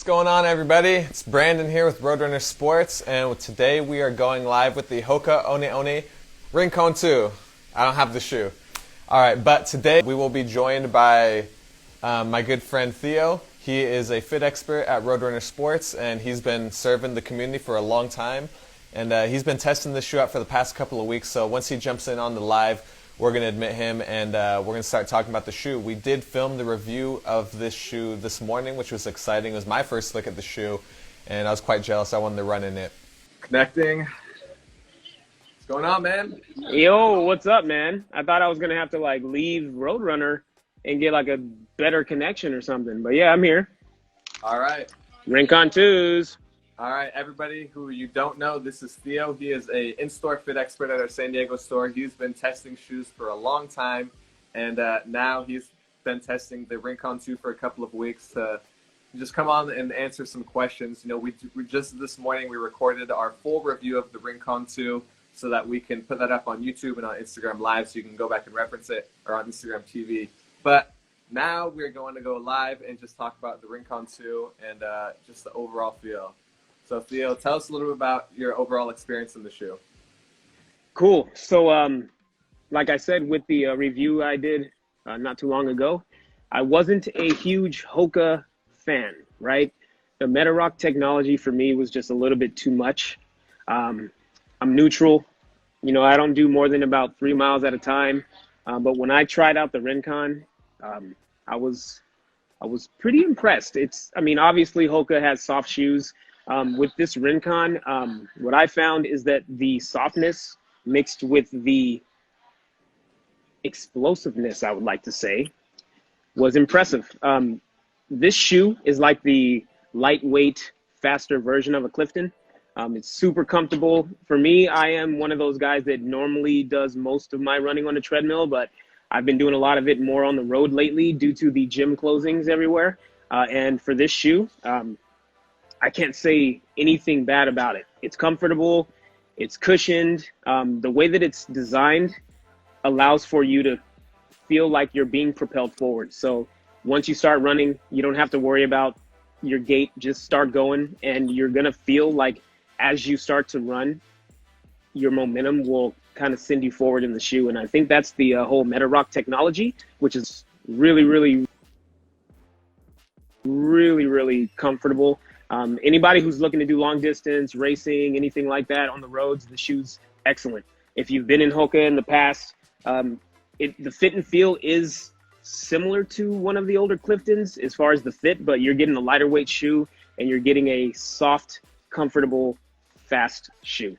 What's going on, everybody? It's Brandon here with Roadrunner Sports, and today we are going live with the HOKA ONE ONE Rincon 2. I don't have the shoe. All right, but today we will be joined by my good friend Theo. He is a fit expert at Roadrunner Sports, and he's been serving the community for a long time. And he's been testing this shoe out for the past couple of weeks, so once he jumps in on the live, we're going to admit him, and we're going to start talking about the shoe. We did film the review of this shoe this morning, which was exciting. It was my first look at the shoe, and I was quite jealous. I wanted to run in it. Connecting. What's going on, man? Yo, what's up, man? I thought I was going to have to, leave Roadrunner and get, a better connection or something. But, yeah, I'm here. All right. Rincon 2s. All right, everybody who you don't know, this is Theo. He is a in-store fit expert at our San Diego store. He's been testing shoes for a long time, and now he's been testing the Rincon 2 for a couple of weeks to just come on and answer some questions. You know, we just this morning we recorded our full review of the Rincon 2 so that we can put that up on YouTube and on Instagram Live, so you can go back and reference it, or on Instagram TV. But now we're going to go live and just talk about the Rincon 2 and just the overall feel. So, Theo, tell us a little bit about your overall experience in the shoe. Cool. So, like I said, with the review I did not too long ago, I wasn't a huge HOKA fan, right? The Metarock technology for me was just a little bit too much. I'm neutral. You know, I don't do more than about 3 miles at a time. But when I tried out the Rincon, I was pretty impressed. Obviously HOKA has soft shoes. With this Rincon, what I found is that the softness mixed with the explosiveness, I would like to say, was impressive. This shoe is like the lightweight, faster version of a Clifton. It's super comfortable. For me, I am one of those guys that normally does most of my running on a treadmill, but I've been doing a lot of it more on the road lately due to the gym closings everywhere. And for this shoe, I can't say anything bad about it. It's comfortable, it's cushioned. The way that it's designed allows for you to feel like you're being propelled forward. So once you start running, you don't have to worry about your gait. Just start going, and you're gonna feel like as you start to run, your momentum will kind of send you forward in the shoe. And I think that's the whole Metarock technology, which is really, really, really, really comfortable. Anybody who's looking to do long distance, racing, anything like that on the roads, the shoe's excellent. If you've been in HOKA in the past, the fit and feel is similar to one of the older Cliftons as far as the fit, but you're getting a lighter weight shoe and you're getting a soft, comfortable, fast shoe.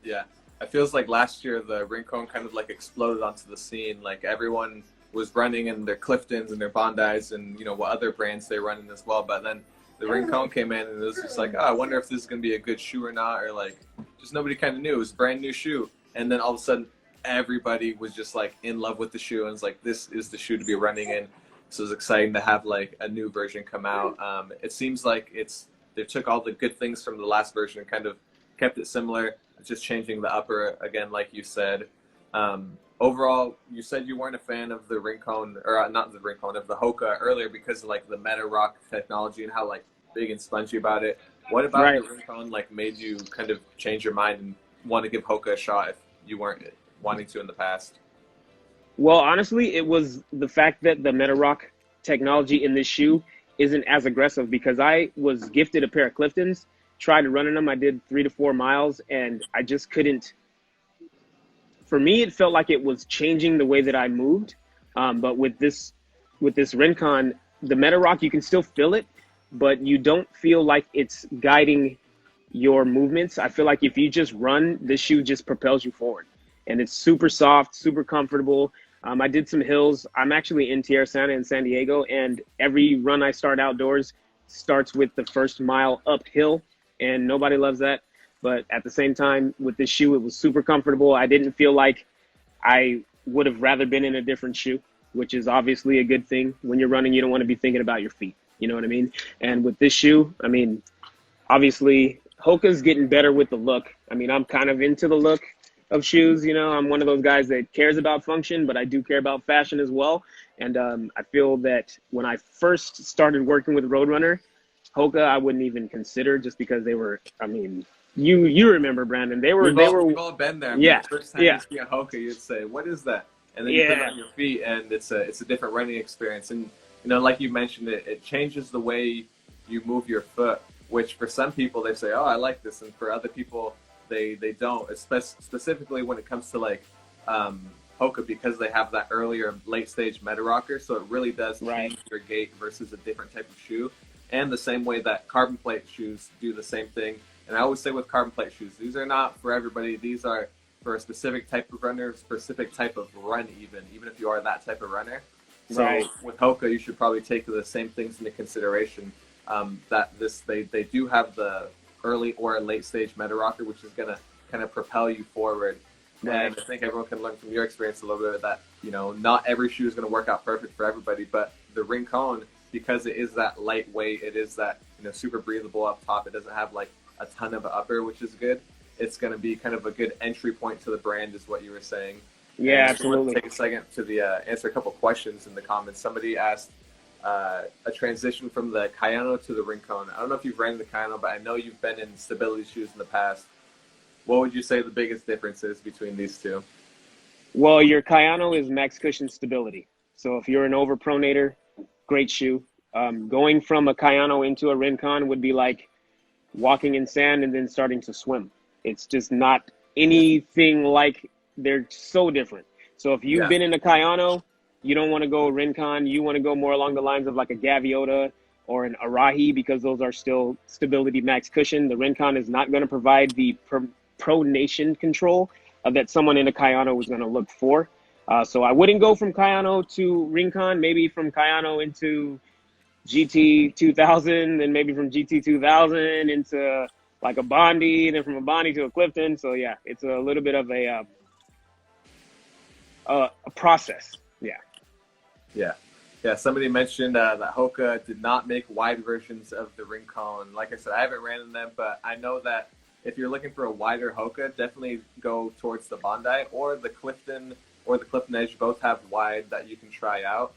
Yeah, it feels like last year the Rincon kind of exploded onto the scene. Like everyone was running in their Cliftons and their Bondis and, you know, what other brands they run in as well. But then the Rincon came in and it was just like, oh, I wonder if this is going to be a good shoe or not. Or just nobody kind of knew. It was a brand new shoe. And then all of a sudden everybody was just in love with the shoe. And it's like, this is the shoe to be running in. So it was exciting to have a new version come out. It seems like they took all the good things from the last version and kind of kept it similar. Just changing the upper again, like you said. Overall, you said you weren't a fan of the Rincon, or not the Rincon, of the HOKA earlier because of the Metarock technology and how big and spongy about it. What about the Rincon made you kind of change your mind and want to give HOKA a shot if you weren't wanting to in the past? Well, honestly, it was the fact that the Metarock technology in this shoe isn't as aggressive, because I was gifted a pair of Cliftons, tried running them. I did 3 to 4 miles, and I just couldn't. For me, it felt like it was changing the way that I moved. But with this Rincon, the Metarock, you can still feel it, but you don't feel like it's guiding your movements. I feel like if you just run, this shoe just propels you forward. And it's super soft, super comfortable. I did some hills. I'm actually in Tierra Santa in San Diego, and every run I start outdoors starts with the first mile uphill, and nobody loves that. But at the same time, with this shoe, it was super comfortable. I didn't feel like I would have rather been in a different shoe, which is obviously a good thing. When you're running, you don't want to be thinking about your feet. You know what I mean? And with this shoe, obviously, HOKA's getting better with the look. I'm kind of into the look of shoes. You know, I'm one of those guys that cares about function, but I do care about fashion as well. And I feel that when I first started working with Roadrunner, Hoka I wouldn't even consider, just because they were. I mean, you remember, Brandon? We've all been there. I mean, Yeah, the first time you yeah, see a Hoka, you'd say, "What is that?" And then you put it yeah. on your feet, and it's a different running experience. And like you mentioned, it changes the way you move your foot. Which for some people they say, "Oh, I like this," and for other people they don't. Specifically when it comes to like Hoka, because they have that earlier late stage meta rocker, so it really does Right. change your gait versus a different type of shoe. And the same way that carbon plate shoes do the same thing. And I always say with carbon plate shoes, these are not for everybody. These are for a specific type of runner, specific type of run, even if you are that type of runner. So Right. with Hoka, you should probably take the same things into consideration. That they do have the early or late stage meta rocker, which is gonna kind of propel you forward. Right. And I think everyone can learn from your experience a little bit that not every shoe is going to work out perfect for everybody, but the Rincon, because it is that lightweight, it is that super breathable up top. It doesn't have like a ton of upper, which is good. It's going to be kind of a good entry point to the brand, is what you were saying. Yeah, And I just want absolutely. to take a second to answer a couple questions in the comments. Somebody asked a transition from the Kayano to the Rincon. I don't know if you've ran the Kayano, but I know you've been in stability shoes in the past. What would you say the biggest difference is between these two? Well, your Kayano is max cushion stability. So if you're an overpronator, great shoe. Going from a Kayano into a Rincon would be like walking in sand and then starting to swim. It's just not anything like, they're so different. So if you've Yeah. been in a Kayano, you don't want to go Rincon. You want to go more along the lines of like a Gaviota or an Arahi, because those are still stability max cushion. The Rincon is not going to provide the pronation control that someone in a Kayano was going to look for. So I wouldn't go from Kayano to Rincon, maybe from Kayano into GT 2000, and maybe from GT 2000 into like a Bondi, and then from a Bondi to a Clifton. So yeah, it's a little bit of a process. Yeah. Yeah. Yeah, somebody mentioned that Hoka did not make wide versions of the Rincon. Like I said, I haven't ran in them, but I know that if you're looking for a wider Hoka, definitely go towards the Bondi or the Clifton Edge. Both have wide that you can try out.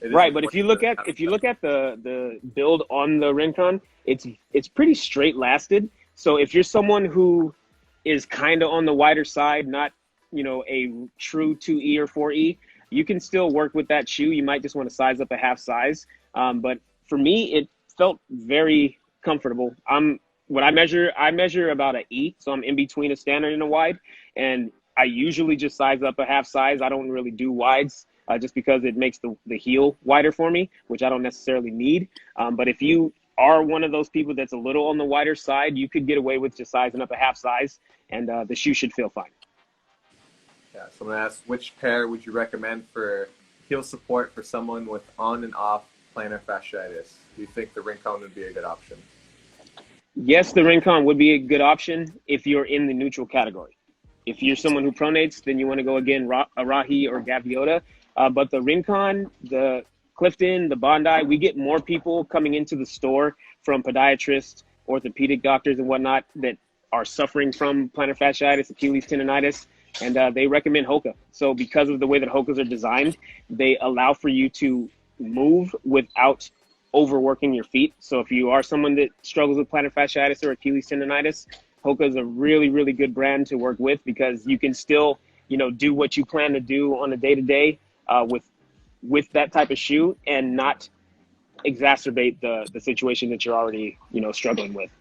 Right, but if you look at the build on the Rincon, it's pretty straight lasted. So if you're someone who is kind of on the wider side, not a true 2E or 4E, you can still work with that shoe. You might just want to size up a half size. But for me, it felt very comfortable. I measure about an E, so I'm in between a standard and a wide, and I usually just size up a half size. I don't really do wides. Just because it makes the heel wider for me, which I don't necessarily need. But if you are one of those people that's a little on the wider side, you could get away with just sizing up a half size, and the shoe should feel fine. Yeah, someone asked, which pair would you recommend for heel support for someone with on and off plantar fasciitis? Do you think the Rincon would be a good option? Yes, the Rincon would be a good option if you're in the neutral category. If you're someone who pronates, then you want to go again Arahi or Gaviota. But the Rincon, the Clifton, the Bondi, we get more people coming into the store from podiatrists, orthopedic doctors, and whatnot that are suffering from plantar fasciitis, Achilles tendonitis, and they recommend Hoka. So because of the way that Hokas are designed, they allow for you to move without overworking your feet. So if you are someone that struggles with plantar fasciitis or Achilles tendonitis, Hoka is a really, really good brand to work with, because you can still, do what you plan to do on a day-to-day with that type of shoe, and not exacerbate the situation that you're already, struggling with.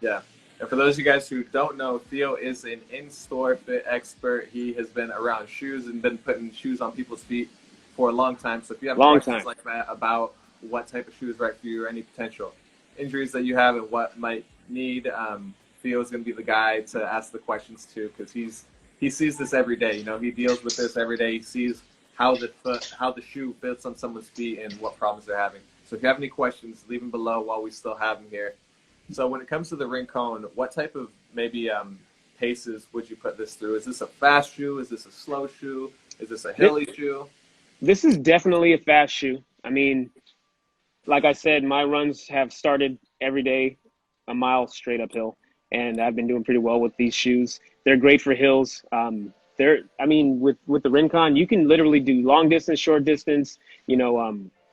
Yeah. And for those of you guys who don't know, Theo is an in-store fit expert. He has been around shoes and been putting shoes on people's feet for a long time. So if you have questions like that about what type of shoe is right for you, or any potential injuries that you have and what might need, Theo is going to be the guy to ask the questions to, because he sees this every day. He deals with this every day. He sees how the shoe fits on someone's feet and what problems they're having. So if you have any questions, leave them below while we still have them here. So when it comes to the Rincon, what type of maybe paces would you put this through? Is this a fast shoe? Is this a slow shoe? Is this a hilly shoe? This is definitely a fast shoe. I mean, like I said, my runs have started every day a mile straight uphill, and I've been doing pretty well with these shoes. They're great for hills. I mean, with the Rincon, you can literally do long distance, short distance,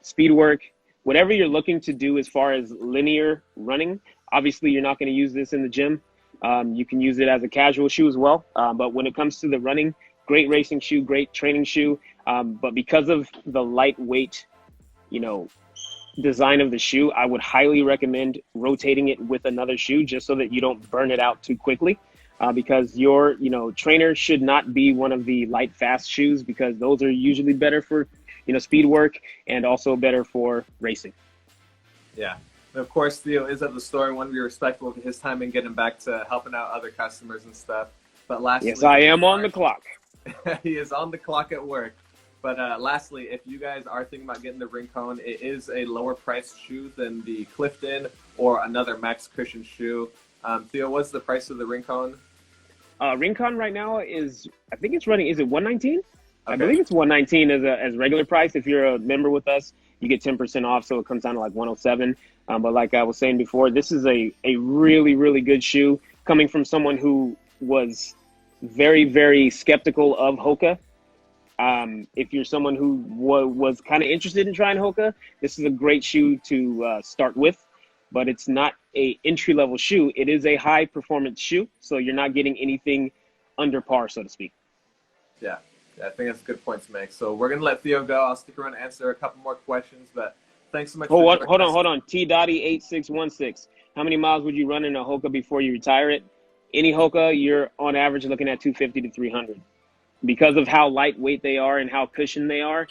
speed work, whatever you're looking to do as far as linear running. Obviously, you're not going to use this in the gym. You can use it as a casual shoe as well. But when it comes to the running, great racing shoe, great training shoe. But because of the lightweight, design of the shoe, I would highly recommend rotating it with another shoe just so that you don't burn it out too quickly. Because your, trainer should not be one of the light, fast shoes, because those are usually better for, speed work and also better for racing. Yeah. And of course, Theo is at the store and want to be respectful of his time and getting back to helping out other customers and stuff. But lastly, yes, I am on the clock. He is on the clock at work. But lastly, if you guys are thinking about getting the Rincon, it is a lower priced shoe than the Clifton or another Max Cushion shoe. Theo, what's the price of the Rincon? Rincon right now is, I think it's running, is it 119? Okay. I Okay. believe it's 119 as regular price. If you're a member with us, you get 10% off, so it comes down to like 107. But like I was saying before, this is a really, really good shoe coming from someone who was very, very skeptical of HOKA. If you're someone who was kind of interested in trying HOKA, this is a great shoe to start with. But it's not a entry-level shoe. It is a high-performance shoe, so you're not getting anything under par, so to speak. Yeah, I think that's a good point to make. So we're going to let Theo go. I'll stick around and answer a couple more questions, but thanks so much. Hold on. T.8616. How many miles would you run in a HOKA before you retire it? Any HOKA, you're on average looking at 250 to 300. Because of how lightweight they are and how cushioned they are,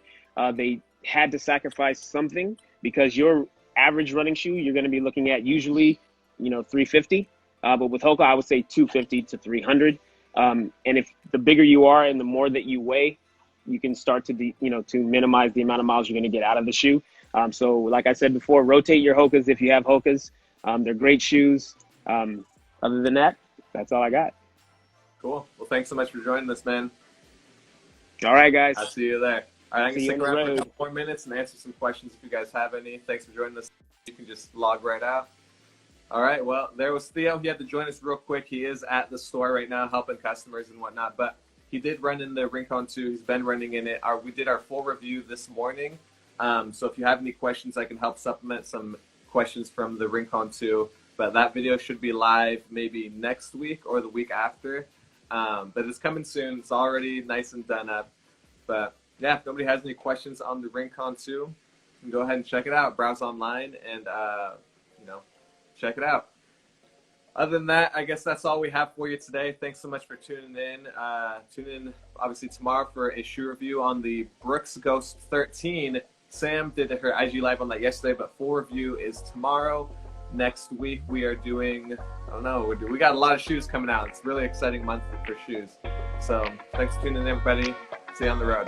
they had to sacrifice something, because your average running shoe, you're going to be looking at usually, 350. But with HOKA, I would say 250 to 300. And if the bigger you are and the more that you weigh, you can start to to minimize the amount of miles you're going to get out of the shoe. So like I said before, rotate your HOKAs if you have HOKAs. They're great shoes. Other than that, that's all I got. Cool. Well, thanks so much for joining us, man. All right, guys. I'll see you there. All right, I'm going to See you stick on the around for a road. couple more minutes and answer some questions if you guys have any. Thanks for joining us. You can just log right out. All right, well, there was Theo. He had to join us real quick. He is at the store right now helping customers and whatnot, but he did run in the Rincon 2. He's been running in it. We did our full review this morning, so if you have any questions, I can help supplement some questions from the Rincon 2, but that video should be live maybe next week or the week after, but it's coming soon. It's already nice and done up, but yeah, if nobody has any questions on the Rincon 2, you can go ahead and check it out. Browse online and, check it out. Other than that, I guess that's all we have for you today. Thanks so much for tuning in. Tune in, obviously, tomorrow for a shoe review on the Brooks Ghost 13. Sam did her IG Live on that yesterday, but full review is tomorrow. Next week, we are doing, I don't know, we got a lot of shoes coming out. It's a really exciting month for shoes. So thanks for tuning in, everybody. See you on the road.